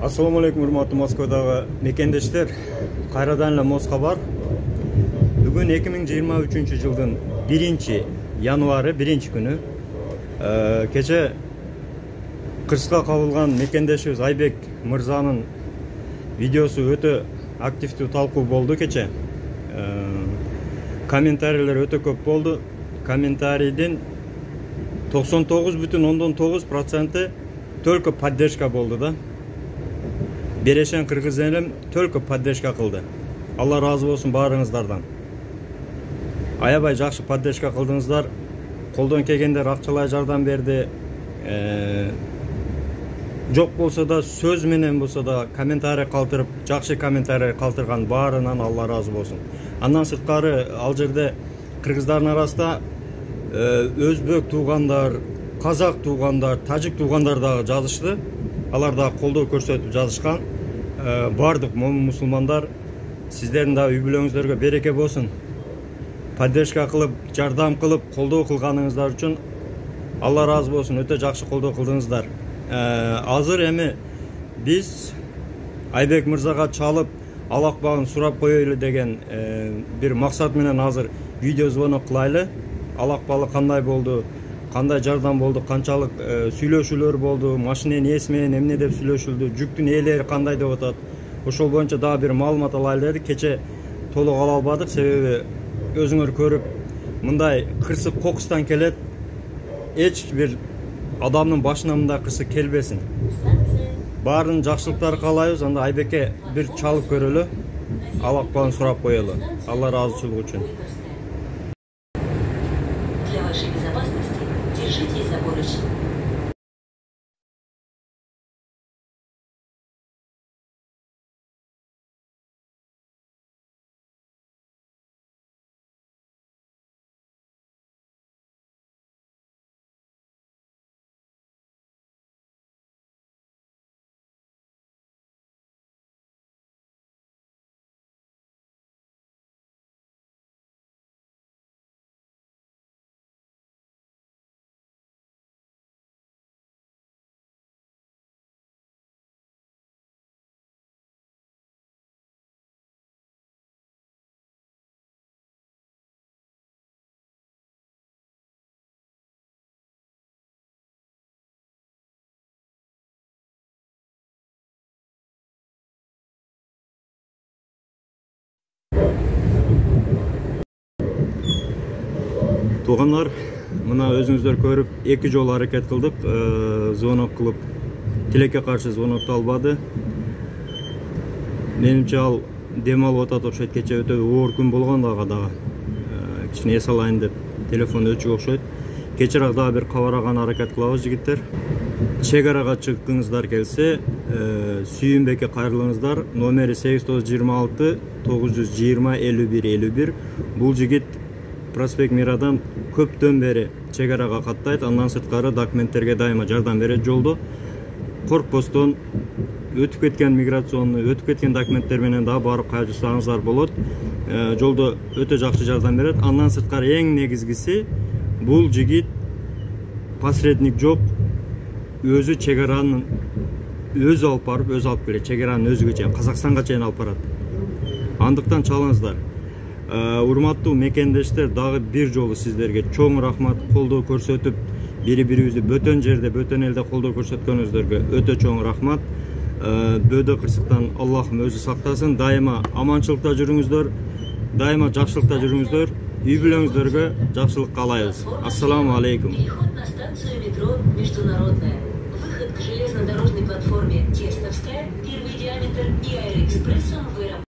Assalamu alaikum, hurmatly Moskvadagi mekendештер. Qayradan эле Моз кабар. Бүгүн 2023-жылдын 1-январы, 1-күнү. Кече Кырска кабылган мекендешибиз Айбек мырзанын видеосу өтө активдүү талкуу болду кече. Комментарийлер өтө көп болду. Комментарийдин 99,9% только поддержка болду да. Берешен кыргыз элим только поддержка кылды. Алла разы болсун баарыңыздардан. Аябай жакшы поддержка кылдыңыздар. Колдон келгендер акчалай жардам берди. Жок болсо да сөз менен болсо да комментарий калтырып, жакшы комментарий калтырган баарынан Алла разы болсун. Андан сырткары ал жерде кыргыздардын арасында өзбек туугандар, казак туугандар, тажик туугандар дагы жазышты. Алар да колдоо көрсөтүп жазышкан. Бардык момун мусулмандар, сиздердин да үй бүлөңүздөргө береке болсун. Поддержка кылып, жардам кылып, колдоо кылганыңыздар үчүн Алла разы болсун. Өтө жакшы колдоо кылдыңыздар. Азыр эми биз Айбек мырзага чалып, алакбагын сурап коелу деген бир максат менен азыр видео звонок кылайлы. Алакбалы кандай болду? Кандай жардам болду, канчалык сүйлөшүүлөр болду, машиненин ээси менен эмне деп сүйлөшүлдү, жүктүн ээлери кандай деп атат. Ошол боюнча дагы бир маалымат алайлы дедик. Кече толук ала албадык, себеби өзүңөр көрүп, мындай кырсык кокустан келет. Эч бир адамдын башына мындай кырсык келбесин. Баарын жакшылыктар каалайбыз. Анда Айбекке бир чалып көрөлү, алакбагын сурап коелу. Алла ыраазычылыгы үчүн. Держитесь за поручень. Туугандар, мына өзүңүздөр көрүп, 2 жолу аракет кылдык, звонок кылып, тилекке каршы звонокту албады. Менимче ал дем алып атат окшойт. Кече өтө оор күн болгон дагы. Кичине эс алайын деп телефон өчүк окшойт. Кечирээк дагы бир кабараган аракет кылабыз жигиттер. Чек арага чыккыңыздар келсе, Сүйүнбекке кайрылыңыздар. Номери 826 920 51 51. Бул жигит Проспект Мирадан көптөн бери чек арага каттайт. Андан сырткары документтерге дайыма жардам берет жолдо. Коркпостон өтүп кеткен миграционный, өтүп кеткен документтер менен дагы барып кайрылсаңыздар болот. Жолдо өтө жакшы жардам берет. Андан сырткары эң негизгиси, бул жигит посредник жок, өзү чек аранын өзү алып барып, өзү алып келет. Чек аранын өзүгө чейин, Казакстанга чейин алып барат. Андыктан чалыңыздар. Урматтуу мекендештер, дагы бир жолу сиздерге чоң рахмат. Колдоо көрсөтүп, бири-бирибизди бөтөн жерде, бөтөн элде колдоо көрсөткөнүңүздөргө өтө чоң рахмат. Бөөдө кырсыктан Аллахым өзү сактасын. Дайыма аманчылыкта жүрүңүздөр, дайыма жакшылыкта жүрүңүздөр. Үй бүлөңүздөргө жакшылык каалайбыз. Ассаламу алейкум. Переход на станцию метро Международная. Выход к железнодорожной платформе Тестовская, первый диаметр и Аэроэкспрессом в аэропорту.